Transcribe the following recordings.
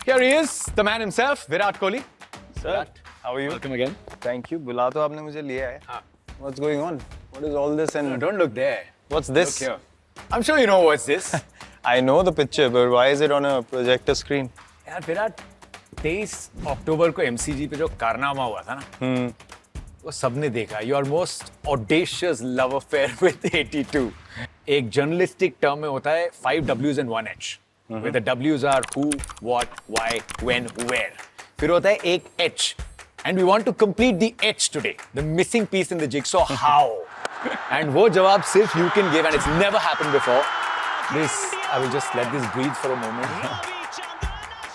Here he is, the man himself, Virat Kohli. Sir, Virat, how are you? welcome again. Thank you. बुला तो आपने मुझे लिया है. हाँ. What's going on? What is all this No, and don't look there. what's this? Look here. I'm sure you know what's this. I know the picture, but why is it on a projector screen? यार विराट, 23 अक्टूबर को MCG पे जो कारनामा हुआ था ना, वो सबने देखा. Your most audacious love affair with 82. एक जर्नलिस्टिक टर्म में होता है 5 W's and 1 H. Where the W's are who, what, why, when, where. फिर होता है एक H. And we want to complete the H today. The missing piece in the jigsaw, how? And वो जवाब सिर्फ you can give and it's never happened before. This, I will just let this breathe for a moment.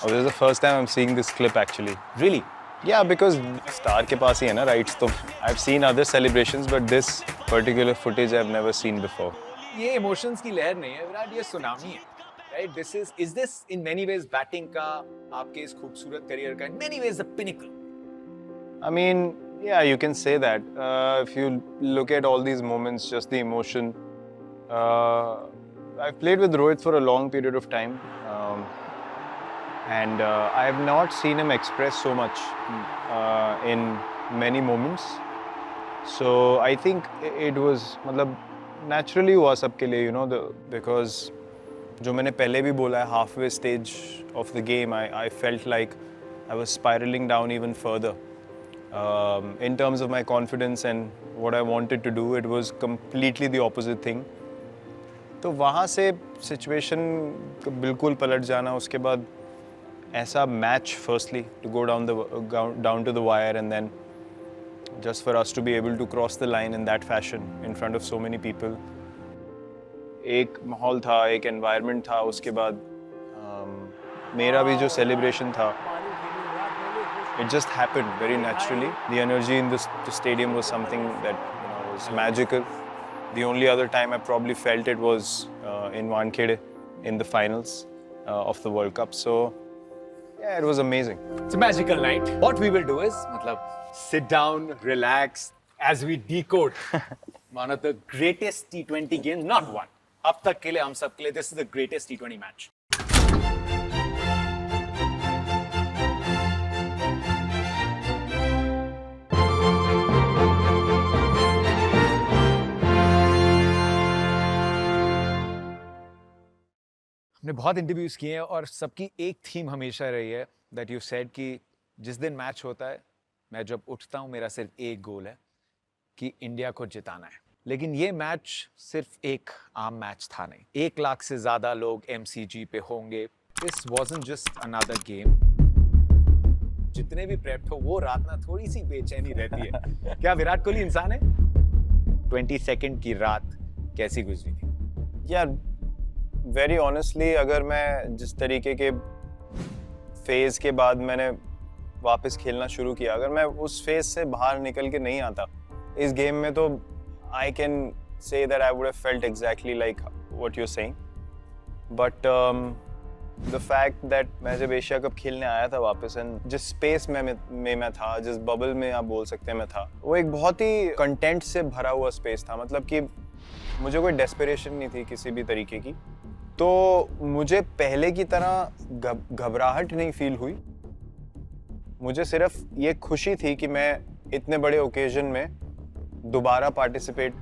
Oh, this is the first time I'm seeing this clip actually. Really? Yeah, because star के पास ही है ना rights तो I've seen other celebrations, but this particular footage I've never seen before. ये emotions की लहर नहीं है विराट, ये सुनामी है. Right? Is this in many ways batting का आपके इस खूबसूरत करियर का in many ways the pinnacle? I mean, yeah, you can say that. If you look at all these moments, just the emotion. I've played with Rohit for a long period of time, and I have not seen him express so much in many moments. So I think it was, मतलब naturally हुआ सबके लिए, you know, because जो मैंने पहले भी बोला है, halfway stage of the game, I felt like I was spiraling down even further. In terms of my confidence and what I wanted to do, it was completely the opposite thing. तो वहाँ से situation बिल्कुल पलट जाना, उसके बाद ऐसा match firstly to go down to the wire and then just for us to be able to cross the line in that fashion in front of so many people. एक माहौल था, एक environment था, उसके बाद मेरा भी जो celebration था, it just happened very naturally. The energy in the stadium was something that was magical. The only other time I probably felt it was in Wankhede in the finals of the World Cup. So yeah, it was amazing. It's a magical night. What we will do is, मतलब, sit down, relax, as we decode one of the greatest T20 games, not one. अब तक के लिए हम सब के लिए, this is the greatest T20 match. हमने बहुत इंटरव्यूज किए हैं और सबकी एक थीम हमेशा रही है दैट यू सेड कि जिस दिन मैच होता है, मैं जब उठता हूं मेरा सिर्फ एक गोल है कि इंडिया को जिताना है. लेकिन ये मैच सिर्फ एक आम मैच था नहीं. 1 लाख से ज्यादा लोग MCG पे होंगे. This wasn't just another game. जितने भी प्रेप्ट हो वो रात ना थोड़ी सी बेचैनी रहती है. क्या विराट कोहली इंसान है? 20 सेकंड की रात कैसी गुजरी थी? यार वेरी ऑनेस्टली, अगर मैं जिस तरीके के फेज़ के बाद मैंने वापस खेलना शुरू किया, अगर मैं उस फेज़ से बाहर निकल के नहीं आता इस गेम में, तो I can say that I would have felt exactly like what you are saying. But the fact that मैं जब एशिया कप खेलने आया था वापस, एंड जिस स्पेस में मैं था, जिस बबल में आप बोल सकते हैं मैं था, वो एक बहुत ही कंटेंट से भरा हुआ स्पेस था. मतलब कि मुझे कोई डेस्परेशन नहीं थी किसी भी तरीके की. तो मुझे पहले की तरह घबराहट नहीं फील हुई. मुझे सिर्फ ये खुशी थी कि मैं इतने बड़े ओकेजन में दोबारा पार्टिसिपेट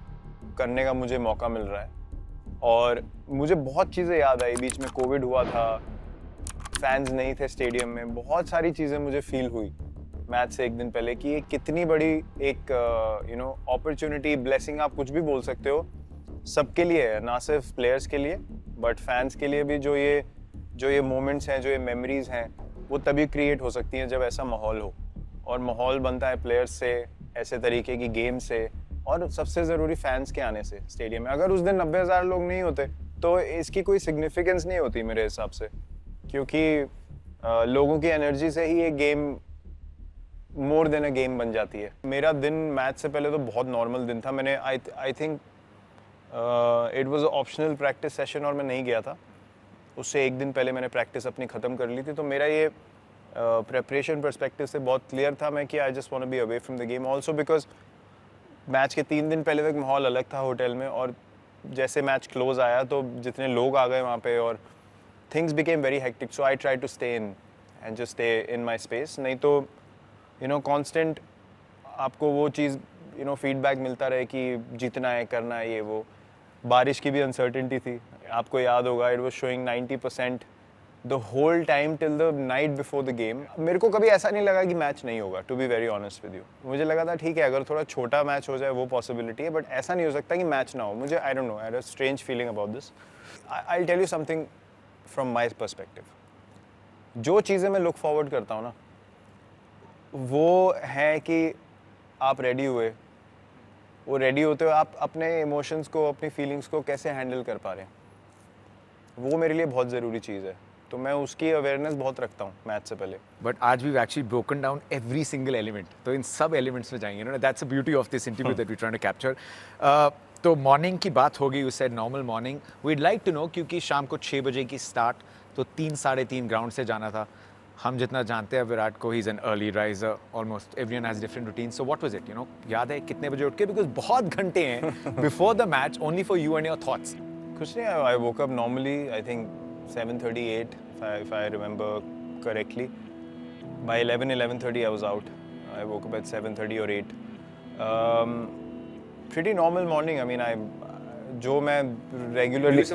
करने का मुझे मौका मिल रहा है. और मुझे बहुत चीज़ें याद आई. बीच में कोविड हुआ था, फैंस नहीं थे स्टेडियम में, बहुत सारी चीज़ें मुझे फील हुई मैच से एक दिन पहले कि ये कितनी बड़ी एक अपॉर्चुनिटी, ब्लेसिंग, आप कुछ भी बोल सकते हो, सबके लिए है, ना सिर्फ प्लेयर्स के लिए बट फैंस के लिए भी. जो ये मोमेंट्स हैं, जो ये मेमोरीज हैं, वो तभी क्रिएट हो सकती हैं जब ऐसा माहौल हो. और माहौल बनता है प्लेयर्स से, ऐसे तरीके की गेम से, और सबसे ज़रूरी फैंस के आने से स्टेडियम में. अगर उस दिन 90,000 लोग नहीं होते तो इसकी कोई सिग्निफिकेंस नहीं होती मेरे हिसाब से, क्योंकि लोगों की एनर्जी से ही ये game more than a game बन जाती है. मेरा दिन मैच से पहले तो बहुत नॉर्मल दिन था. मैंने आई think it was optional practice session और मैं नहीं गया था. उससे एक दिन पहले मैंने प्रैक्टिस अपनी ख़त्म कर ली थी. तो मेरा ये प्रेपरेशन पर्सपेक्टिव से बहुत क्लियर था मैं कि I just want to be away from the game. Also because match के 3 दिन पहले तक माहौल अलग था होटल में, और जैसे मैच क्लोज आया तो जितने लोग आ गए वहाँ पे और things became very hectic. So I try to stay in and just stay in my space. नहीं तो constant आपको वो चीज़ feedback मिलता रहे कि जीतना है, करना है, ये वो. बारिश की भी uncertainty थी. आपको याद होगा, it was showing 90% the whole time till the night before the game. मेरे को कभी ऐसा नहीं लगा कि मैच नहीं होगा, to be very honest with you. मुझे लगा था ठीक है, अगर थोड़ा छोटा मैच हो जाए वो possibility है, but ऐसा नहीं हो सकता कि मैच ना हो. मुझे I don't know, I had a strange feeling about this. I'll tell you something from my perspective. जो चीज़ें मैं look forward करता हूँ ना, वो है कि आप ready हुए, वो ready होते हो आप अपने emotions को, अपनी feelings को कैसे handle कर पा रहे हैं, वो मेरे लिए बहुत ज़रूरी चीज़ है. तो मैं उसकी अवेयरनेस बहुत रखता हूँ मैच से पहले. बट आज we actually broken down every single element, तो इन सब एलिमेंट्स में जाएंगे ना. That's the beauty of this interview that we trying to capture. तो मॉर्निंग की बात होगी, you said normal morning. We'd like to know, क्योंकि शाम को 6 बजे की स्टार्ट, तो 3-3:30 ग्राउंड से जाना था. हम जितना जानते हैं विराट को, he is an early riser. Almost everyone has different routine. So what was it, याद है कितने बजे उठ के? बिकॉज बहुत घंटे हैं before the match only for you and your thoughts. कुछ नहीं, I woke up normally, I think 7:38 if I remember correctly. By 11:30 I was out. I woke up at 7:30 or 8. Pretty normal morning. I mean, जो मैं regularly.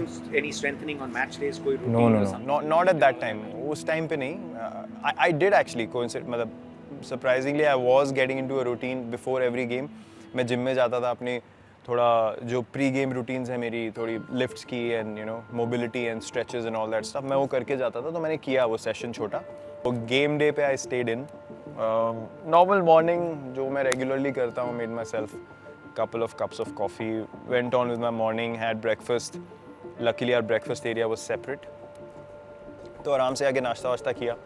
Any strengthening on match days? कोई routine? No. Not at that time. उस time पे नहीं. I did actually coincide. मतलब surprisingly I was getting into a routine before every game. मैं gym में जाता था, अपनी थोड़ा जो प्री गेम रूटीन्स है मेरी, थोड़ी लिफ्ट्स की and mobility and stretches and all that stuff, मैं वो करके जाता था. तो मैंने किया वो सेशन छोटा. तो गेम डे पे I stayed in. Normal morning जो मैं रेगुलरली करता हूँ, made my self couple of cups of coffee, went on with my morning, had breakfast. Luckily our breakfast area was separate. तो आराम से आके नाश्ता वाश्ता किया.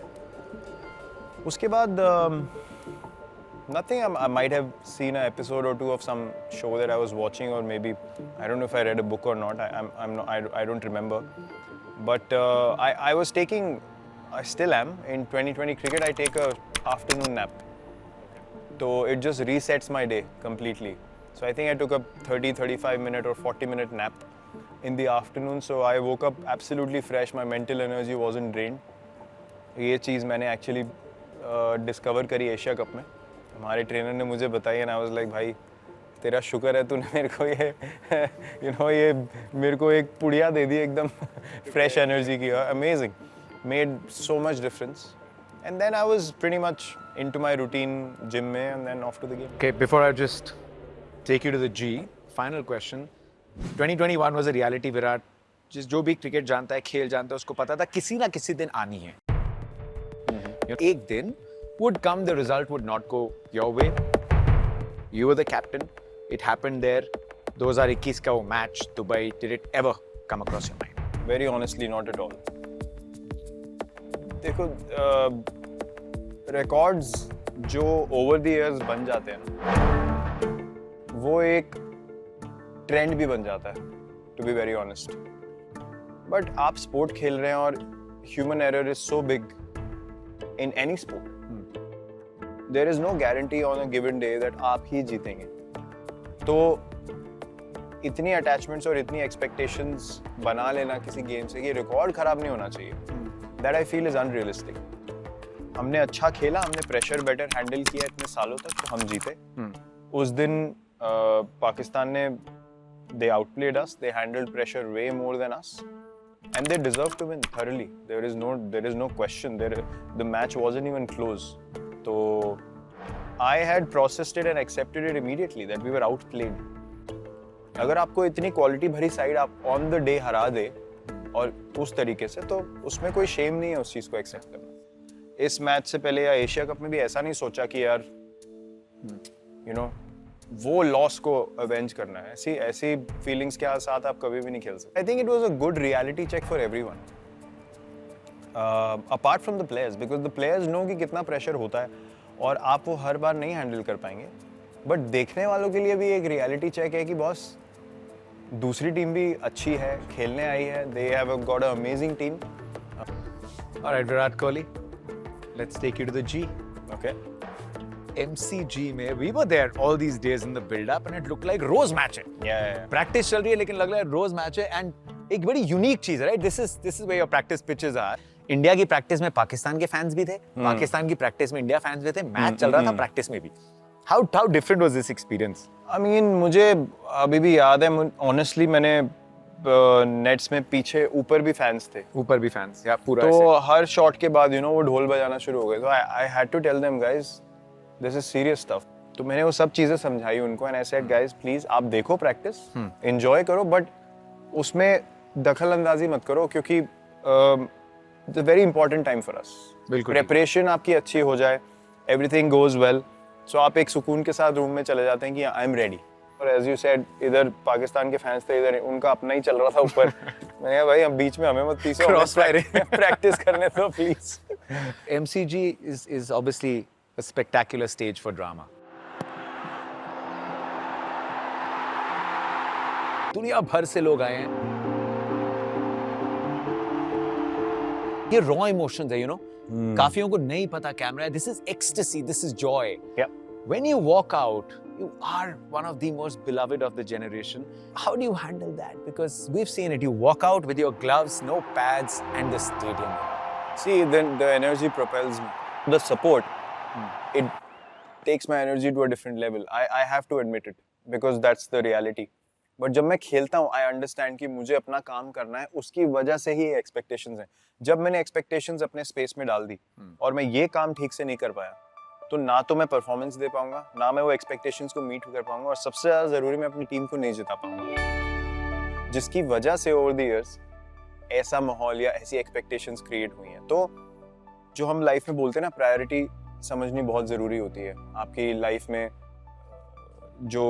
उसके बाद nothing. I might have seen an episode or two of some show that I was watching, or maybe I don't know if I read a book or not. I don't remember. But I was taking, I still am in 2020 cricket. I take a afternoon nap. So it just resets my day completely. So I think I took a 30-35 minute or 40-minute nap in the afternoon. So I woke up absolutely fresh. My mental energy wasn't drained. ये चीज़ मैंने actually discover करी Asia cup में. हमारे trainer ने मुझे बताई and I was like, भाई तेरा शुक्र है तूने मेरे को ये ये मेरे को एक पुड़िया दे दी एकदम फ्रेश एनर्जी की. Amazing, made so much difference. And then I was pretty much into my routine gym में and then off to the game. Okay, before I just take you to the G, final question. 2021 was a reality. Virat, जो भी cricket जानता है, खेल जानता है, उसको पता था किसी ना किसी दिन आनी है. एक दिन would come, the result would not go your way. You were the captain. It happened there. 2021 का वो match, Dubai. Did it ever come across your mind? Very honestly, not at all. देखो, records जो over the years बन जाते हैं, वो एक trend भी बन जाता है. To be very honest. But आप sport खेल रहे हैं और human error is so big in any sport. There is no guarantee on a given day that आप ही जीतेंगे. तो इतनी attachments और इतनी expectations बना लेना किसी गेम से कि रिकॉर्ड खराब नहीं होना चाहिए, that I feel is unrealistic. हमने अच्छा खेला, हमने प्रेशर बेटर हैंडल किया इतने सालों तक, तो हम जीते. उस दिन पाकिस्तान ने they outplayed us, they handled pressure way more than us, and they deserved to win thoroughly. There is no question. The match wasn't even close. So I had processed it and accepted it immediately that we were outplayed. अगर आपको इतनी quality भरी side आप on the day हरा दे और उस तरीके से, तो उसमें कोई शेम नहीं है उस चीज़ को एक्सेप्ट करना. इस मैच से पहले या एशिया कप में भी ऐसा नहीं सोचा कि यार वो लॉस को अवेंज करना है. ऐसी फीलिंग्स के साथ आप कभी भी नहीं खेल सकते. I think it was a good reality check for everyone, apart from the players, because the players know कि कितना प्रेशर होता है और आप वो हर बार नहीं हैंडल कर पाएंगे. बट देखने वालों के लिए भी एक रियलिटी चेक है कि बॉस दूसरी टीम भी अच्छी है, खेलने आई है. They have got a amazing team. Alright, Virat Kohli, let's take you to the G. Okay, MCG में we were there all these days in the build up and it looked like रोज match है. Practice चल रही है लेकिन लग रहा है रोज मैच है. एंड एक बड़ी यूनिक चीज है, right? This is where your practice pitches are. India की प्रैक्टिस में पाकिस्तान के फैंस भी थे, पाकिस्तान की प्रैक्टिस में इंडिया फैंस भी थे, मैच चल रहा था प्रैक्टिस में भी. How different was this experience? I mean, मुझे अभी भी याद है, ऑनेस्टली मैंने नेट्स में पीछे ऊपर भी फैंस थे, ऊपर भी फैंस या पूरा तो ऐसे. हर शॉट के बाद वो ढोल बजाना शुरू हो गए. तो I had to tell them guys this is serious stuff. तो मैंने वो सब चीजें समझाई उनको and I said guys please आप देखो प्रैक्टिस, एंजॉय करो, बट उसमें दखल अंदाजी मत करो क्योंकि it's a very important time for us. बिल्कुल. प्रिपरेशन आपकी अच्छी हो जाए, एवरीथिंग गोज वेल, सो आप एक सुकून के साथ रूम में चले जाते हैं कि आई एम रेडी. और एज यू सेड, इधर पाकिस्तान के फैंस थे, इधर उनका अपना ही चल रहा था ऊपर. मैंने कहा भाई हम बीच में हमें मत पीछे प्रैक्टिस करने दो please. MCG is obviously a spectacular stage for drama. दुनिया भर से लोग आए हैं. ये रॉ इमोशंस है, काफियों को नहीं पता कैमरा है. This is ecstasy, this is Joy. When you walk out, you are one of the most beloved of the generation. How do you handle that? Because we've seen it. You walk out with your gloves, no pads, and the stadium. See, then the energy propels me. The support, it takes my energy to a different level. I have to admit it because that's the reality. But जब मैं खेलता हूँ, I understand कि मुझे अपना काम करना है, उसकी वजह से ही expectations हैं. जब मैंने expectations अपने space में डाल दी और मैं ये काम ठीक से नहीं कर पाया, तो ना तो मैं परफॉर्मेंस दे पाऊंगा, ना मैं वो एक्सपेक्टेशंस को मीट कर पाऊंगा, और सबसे ज्यादा जरूरी मैं अपनी टीम को नहीं जिता पाऊंगा, जिसकी वजह से ओवर द इयर्स ऐसा माहौल या ऐसी एक्सपेक्टेशंस क्रिएट हुई हैं. तो जो हम लाइफ में बोलते हैं ना, प्रायोरिटी समझनी बहुत जरूरी होती है. आपकी लाइफ में जो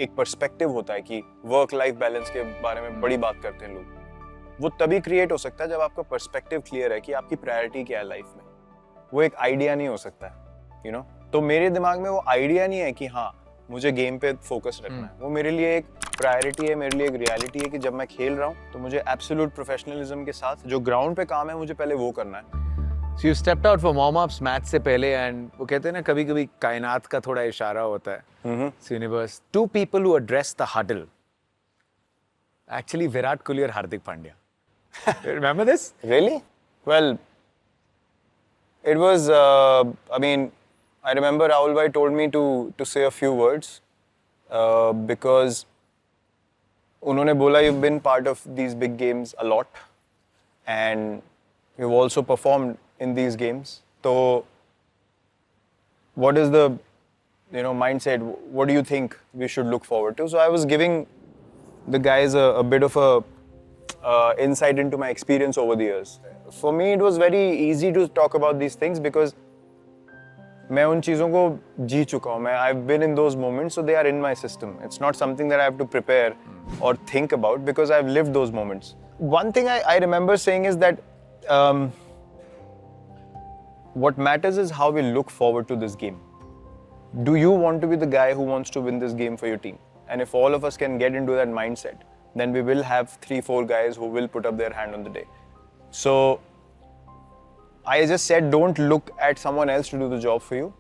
एक पर्सपेक्टिव होता है कि वर्क लाइफ बैलेंस के बारे में बड़ी बात करते हैं लोग, वो तभी क्रिएट हो सकता है जब आपका पर्सपेक्टिव क्लियर है कि आपकी प्रायोरिटी क्या है लाइफ में. वो एक आइडिया नहीं हो सकता है, तो मेरे दिमाग में वो आइडिया नहीं है कि हाँ मुझे गेम पे फोकस रखना है. वो मेरे लिए एक प्रायोरिटी है, मेरे लिए एक रियलिटी है कि जब मैं खेल रहा हूँ तो मुझे एब्सोल्यूट प्रोफेशनलिज्म के साथ जो ग्राउंड पे काम है मुझे पहले वो करना है. So you stepped out for warm-ups match से पहले, and वो कहते हैं ना कभी-कभी कायनात का थोड़ा इशारा होता है. Universe. Two people who address the huddle. Actually, Virat Kohli and Hardik Pandya. Remember this? Really? Well, it was. I remember Rahul bhai told me to say a few words because उन्होंने बोला you've been part of these big games a lot and you've also performed in these games. So, what is the mindset? What do you think we should look forward to? So I was giving the guys a bit of a insight into my experience over the years. For me, it was very easy to talk about these things because मैं उन चीज़ों को जी चुका हूँ. I've been in those moments, so they are in my system. It's not something that I have to prepare or think about because I've lived those moments. One thing I remember saying is that what matters is how we look forward to this game. Do you want to be the guy who wants to win this game for your team? And if all of us can get into that mindset, then we will have 3-4 guys who will put up their hand on the day. So I just said, don't look at someone else to do the job for you.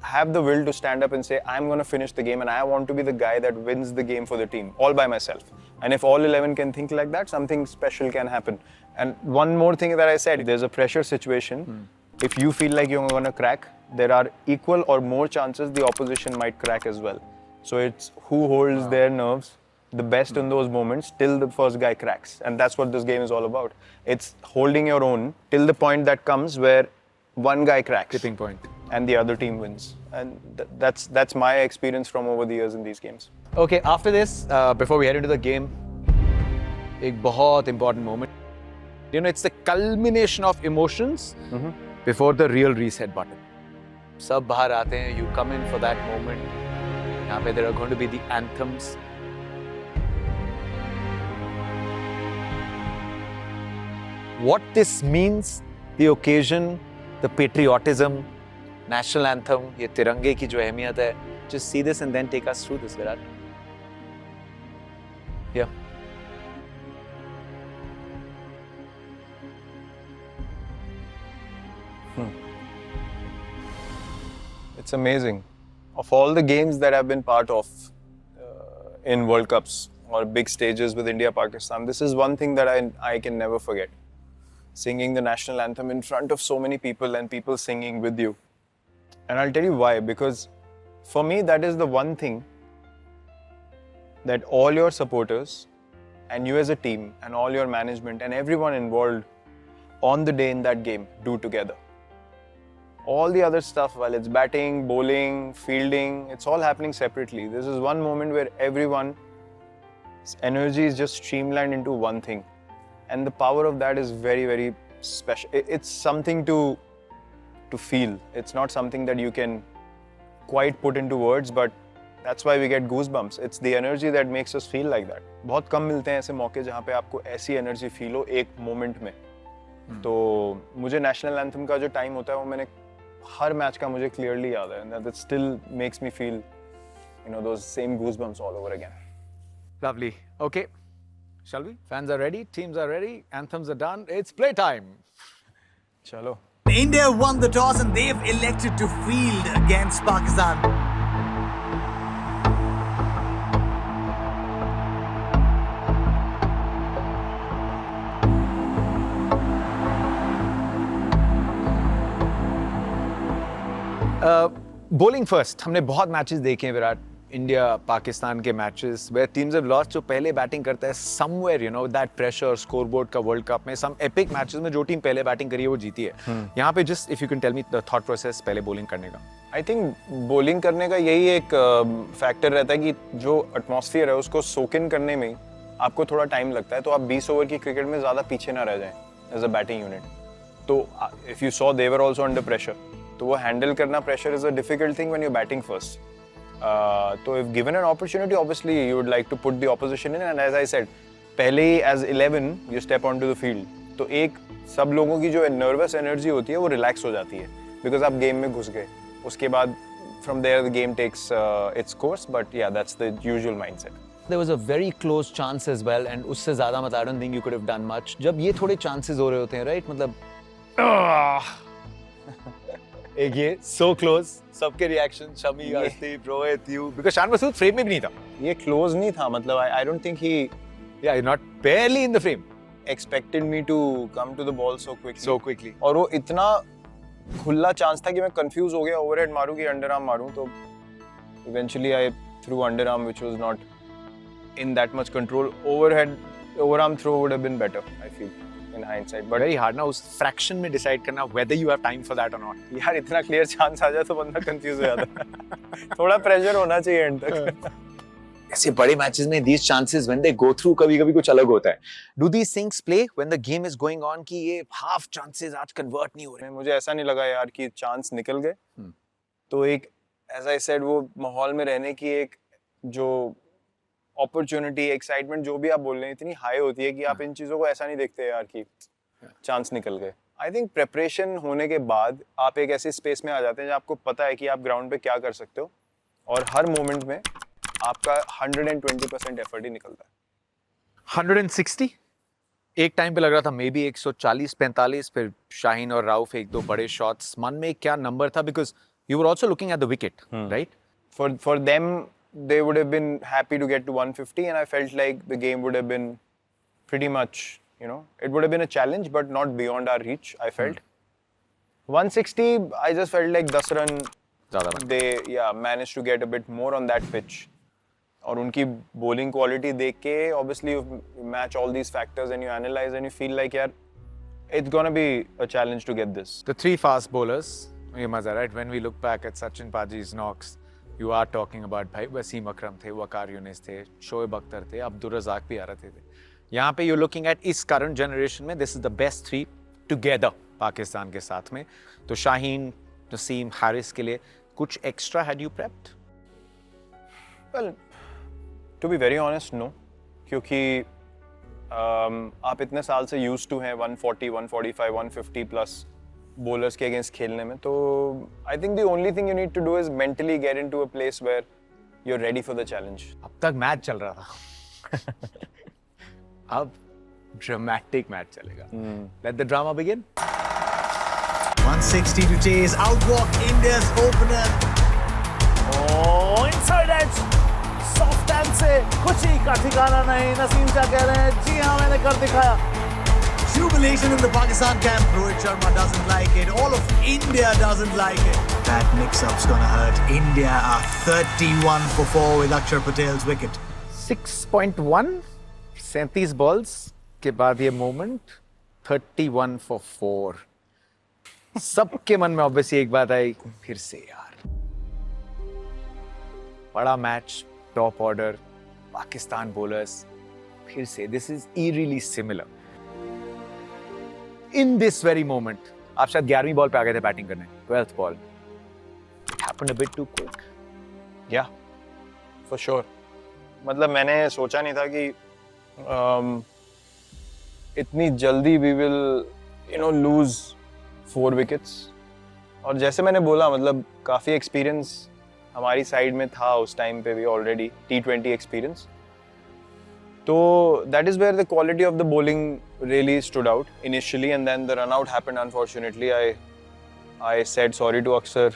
Have the will to stand up and say, I'm going to finish the game and I want to be the guy that wins the game for the team, all by myself. And if all 11 can think like that, something special can happen. And one more thing that I said, there's a pressure situation. If you feel like you're going to crack, there are equal or more chances the opposition might crack as well. So it's who holds their nerves the best in those moments till the first guy cracks. And that's what this game is all about. It's holding your own till the point that comes where one guy cracks. Tipping point. And the other team wins. And that's my experience from over the years in these games. Okay, after this, before we head into the game, एक बहुत important moment. It's the culmination of emotions before the real reset button. सब बाहर आते हैं, you come in for that moment. यहाँ पे there are going to be the anthems. What this means, the occasion, the patriotism, national anthem, ये तिरंगे की जो अहमियत है, just see this and then take us through this, Virat. Yeah. It's amazing. Of all the games that I've been part of in World Cups, or big stages with India, Pakistan, this is one thing that I can never forget. Singing the national anthem in front of so many people and people singing with you. And I'll tell you why, because for me, that is the one thing that all your supporters and you as a team and all your management and everyone involved on the day in that game do together. All the other stuff, while it's batting, bowling, fielding, it's all happening separately. This is one moment where everyone's energy is just streamlined into one thing. And the power of that is very, very special. It's something to feel. It's not something that you can quite put into words, but that's why we get goosebumps. It's the energy that makes us feel like that. बहुत कम मिलते हैं ऐसे मौके जहाँ पे आपको ऐसी energy feel हो एक मोमेंट में. तो मुझे नेशनल एंथम का जो टाइम होता है वो मैंने हर मैच का मुझे क्लियरली याद है. And that still makes me feel, those same goosebumps all over again. Lovely. Okay. Shall we? Fans are ready. Teams are ready. Anthems are done. It's playtime. Chalo. India won the toss and they've elected to field against Pakistan. Bowling first. हमने बहुत matches देखे हैं Virat. India Pakistan के matches where teams have lost. जो पहले batting करता है somewhere that pressure scoreboard का वर्ल्ड कप में सम एपिक मैचेस में जो टीम पहले बैटिंग करी है वो जीती है. यहाँ पे just if you can tell me the thought process पहले बॉलिंग करने का. आई थिंक बॉलिंग करने का यही एक फैक्टर रहता है कि जो एटमॉस्फेयर है उसको सोक इन करने में आपको थोड़ा टाइम लगता है. तो आप 20 ओवर की क्रिकेट में ज़्यादा पीछे ना रह जाएं एज अ बैटिंग यूनिट. तो if you saw they were also under pressure, तो वो हैंडल करना pressure is a difficult thing when you batting first. तो if given an opportunity obviously you would like to put the opposition in. And as I said, पहले ही as 11 you step on to the field, तो एक सब लोगों की जो nervous energy होती है वो रिलैक्स हो जाती है बिकॉज आप गेम में घुस गए. उसके बाद from there the game takes its course. But yeah that's the usual mindset. There was a very close chance as well and उससे ज़्यादा मतलब I don't think you could have done much. जब ये थोड़े chances हो रहे होते हैं right, मतलब एक ये so close, सबके reaction, Shami, Arshdeep, Rohit, you, because Shan Masood frame में भी नहीं था. ये close नहीं था, मतलब I don't think he not barely in the frame. expected me to come to the ball so quickly. और वो इतना खुला चांस था कि मैं कंफ्यूज हो गया, ओवरहेड मारूं कि अंडर आर्म मारूं. तो eventually I threw under arm which was not in that much control. Overarm throw would have been better, I feel, in hindsight. But very hard ना उस fraction में decide करना whether you have time for that or not. यार इतना clear chance आ जाए तो बंदा confuse हो जाता है. थोड़ा pressure होना चाहिए end तक. ऐसे बड़े मैचेस में these chances when they go through कभी-कभी कुछ अलग होता है. Do these things play when the game is going on कि ये half chances आज convert नहीं हो रहे? मुझे ऐसा नहीं लगा यार कि chance निकल गए. तो एक as I said वो माहौल में रहने की एक जो अपॉर्चुनिटी, एक्साइटमेंट जो भी आप बोल रहे हैं इतनी हाई होती है कि आप इन चीज़ों को ऐसा नहीं देखते यार कि चांस निकल गए. आई थिंक प्रेपरेशन होने के बाद आप एक ऐसे स्पेस में आ जाते हैं जहाँ आपको पता है कि आप ग्राउंड पे क्या कर सकते हो और हर मोमेंट में आपका 120% एफर्ट ही निकलता है. 160 एक टाइम पे लग रहा था मे बी 140-45. फिर शाहीन और राउफ एक दो बड़े शॉट्स. मन में क्या नंबर था because you were also looking at the wicket right? For them they would have been happy to get to 150 and I felt like the game would have been pretty much, it would have been a challenge but not beyond our reach, I felt. 160, I just felt like 10 run they managed to get a bit more on that pitch. और उनकी bowling quality देख के obviously you match all these factors and you analyze and you feel like यार it's gonna be a challenge to get this. The three fast bowlers, ये मजा, right? When we look back at Sachin Paji's knocks, You are talking about भाई वसीम अकरम थे, वकार यूनिस थे, शोएब अख्तर थे, अब्दुल रज़ाक भी आ रहे थे. यहाँ पे you're looking at इस current generation में this is the best three together Pakistan के साथ में. तो शाहीन, नसीम, हारिस के लिए कुछ extra had you prepped? Well, to be very honest, no. क्योंकि आप इतने साल से used to हैं 140, 145, 150 plus bowlers के against खेलने में. तो I think the only thing you need to do is mentally get into a place where you're ready for the challenge. अब तक मैच चल रहा था. अब dramatic मैच चलेगा. Let the drama begin. 160 to chase. Outwalk India's opener. Oh, inside edge. Soft hand से खुशी का ठिकाना नहीं। नसीम क्या कह रहे हैं? जी हाँ, मैंने कर दिखाया। Jubilation in the Pakistan camp. Rohit Sharma doesn't like it. All of India doesn't like it. That mix-up's gonna hurt. India are 31 for 4 with Akshar Patel's wicket. 6.1 37 balls के बाद ये मोमेंट 31 for 4। सबके मन में ऑब्वियसली एक बात आई, फिर से यार बड़ा match, top order, Pakistan bowlers, फिर से this is eerily similar. In this very moment आप शायद 11वीं बॉल पे आ गए थे बैटिंग करने, 12th ball. It happened a bit too quick. या फॉर श्योर। मतलब मैंने सोचा नहीं था कि इतनी जल्दी वी विल लूज 4 विकेट्स। और जैसे मैंने बोला, मतलब काफ़ी एक्सपीरियंस हमारी साइड में था उस टाइम पे भी ऑलरेडी, T20 एक्सपीरियंस। तो that is where the quality of the bowling really stood out initially, and then the run out happened unfortunately. I said sorry to Akshar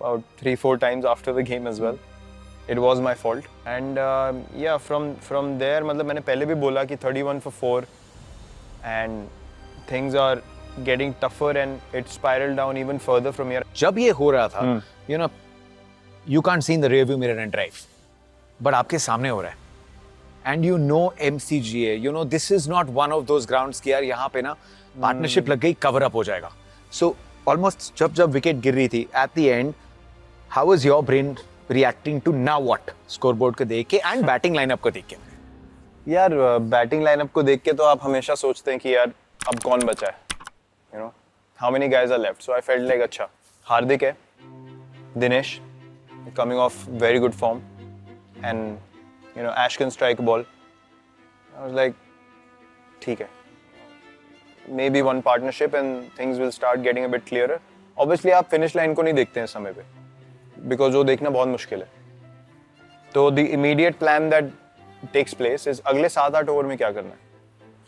about 3-4 times after the game as well. It was my fault, and yeah, from there, मतलब मैंने पहले भी बोला कि 31 for 4 and things are getting tougher and it spiraled down even further from here. जब ये हो रहा था, you know, you can't see in the rear view mirror and drive, but आपके सामने हो रहा है, and you know MCGA, you know this is not one of those grounds कि यार यहाँ पे ना पार्टनरशिप लग गई, कवर अप हो जाएगा। So almost जब विकेट गिर रही थी at the end, how was your brain reacting to now what? Scoreboard को देख के एंड बैटिंग लाइनअप को देख के। यार बैटिंग लाइनअप को देख के तो आप हमेशा सोचते हैं कि यार अब कौन बचा है, you know how many guys are left. So I felt like अच्छा, हार्दिक है, Dinesh coming off very good form, and you know Ash can strike ball. I was like ठीक है, maybe one partnership and things will start getting a bit clearer. Obviously आप finish line को नहीं देखते हैं समय पे, बिकॉज वो देखना बहुत मुश्किल है। तो the immediate plan that takes place is अगले 7-8 ओवर में क्या करना है,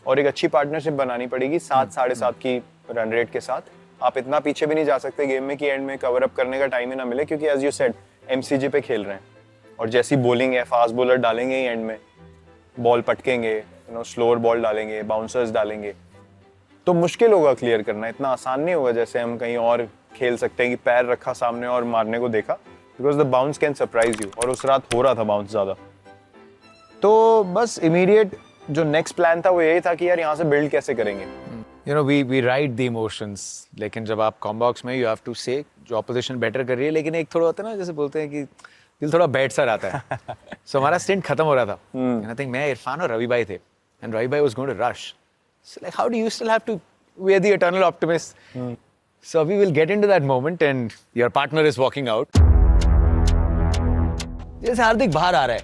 और एक अच्छी पार्टनरशिप बनानी पड़ेगी 7-7.5 की रन रेट के साथ। आप इतना पीछे भी नहीं जा सकते गेम में कि एंड में कवर अप करने का टाइम ही ना मिले, क्योंकि एज यू सेड MCG पे खेल रहे हैं, और जैसी बॉलिंग है फास्ट बॉलर डालेंगे ही एंड में, बॉल पटकेंगे, यू नो स्लोअर बॉल डालेंगे, बाउंसर्स डालेंगे, तो मुश्किल होगा क्लियर करना। इतना आसान नहीं होगा जैसे हम कहीं और खेल सकते हैं कि पैर रखा सामने और मारने को देखा, because the bounce can surprise you, और उस रात हो रहा था बाउंस ज़्यादा। तो बस इमीडिएट जो नेक्स्ट प्लान था वो यही था कि यार यहाँ से बिल्ड कैसे करेंगे। You know, we ride the emotions, लेकिन जब आप कॉम्बॉक्स में you have to say जो ऑपोजिशन बेटर कर रही है, लेकिन एक थोड़ा होता है ना, जैसे बोलते हैं कि दिल थोड़ा बैठ सा रहता है। So हमारा स्टिंट खत्म हो रहा था, and I think मैं, इरफान और रवि भाई थे, and रवि भाई was going to rush. So like, how do you still have to? We are the eternal optimists. So we will get into that moment, and your partner is walking out. जैसे हार्दिक बाहर आ रहा है,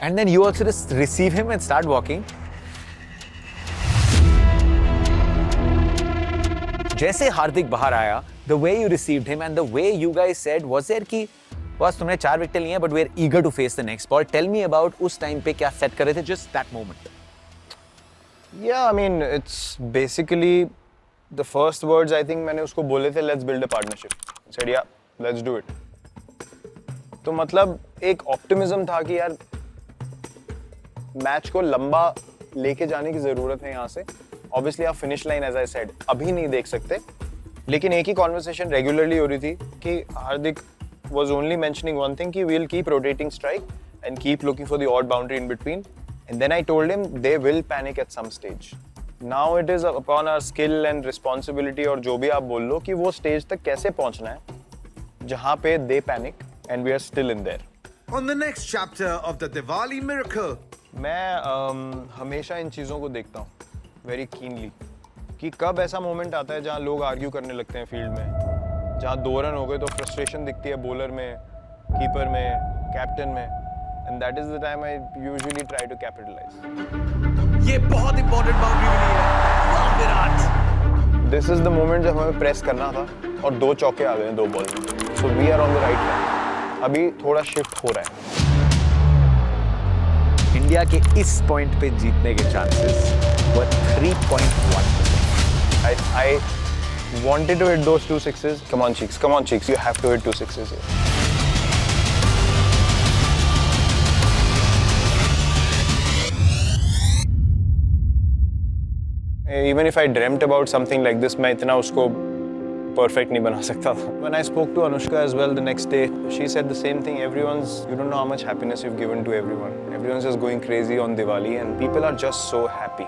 and then you also just receive him and start walking. जैसे हार्दिक बाहर आया, the way you received him and the way you guys said, was there कि बस तुमने 4 विकेट लिए हैं, but we're eager to face the next ball. Tell me about उस time पे क्या सेट कर रहे थे, just that moment. Yeah, I mean it's basically the first words I think मैंने उसको बोले थे, let's build a partnership. I said yeah, let's do it. तो मतलब एक ऑप्टिमिज्म था कि यार मैच को लंबा लेके जाने की जरूरत है यहाँ से। ऑब्वियसली आप finish line as I said अभी नहीं देख सकते, लेकिन एक ही कॉन्वर्सेशन रेगुलरली हो रही थी कि हार्दिक was only mentioning one thing, कि we'll keep rotating strike and keep looking for the odd boundary in between. And then I told him they will panic at some stage. Now it is upon our skill and responsibility, और जो भी आप बोल लो, कि वो stage तक कैसे पहुंचना है जहां पे they panic and we are still in there. On the next chapter of the Diwali Miracle, मैं हमेशा इन चीज़ों को देखता हूँ वेरी कीनली, कि कब ऐसा मोमेंट आता है जहाँ लोग आर्ग्यू करने लगते हैं फील्ड में, जहाँ 2 रन हो गए तो फ्रस्ट्रेशन दिखती है बॉलर में, कीपर में, कैप्टन में, and that is the time I usually try to capitalise. ये बहुत इंपॉर्टेंट बाउंड्री मिली है। वाह Virat! This is the moment जब हमें प्रेस करना था, और 2 चौके आ गए हैं 2 बॉल में, so we are on the right track. अभी थोड़ा शिफ्ट हो रहा है। इंडिया के इस पॉइंट पे जीतने के chances were 3.1%. Wanted to hit those 2 sixes. Come on, Cheeks. Come on, Cheeks. You have to hit 2 sixes here. Even if I dreamt about something like this, मैं इतना उसको perfect नहीं बना सकता था. When I spoke to Anushka as well the next day, she said the same thing. You don't know how much happiness you've given to everyone. Everyone's just going crazy on Diwali and people are just so happy.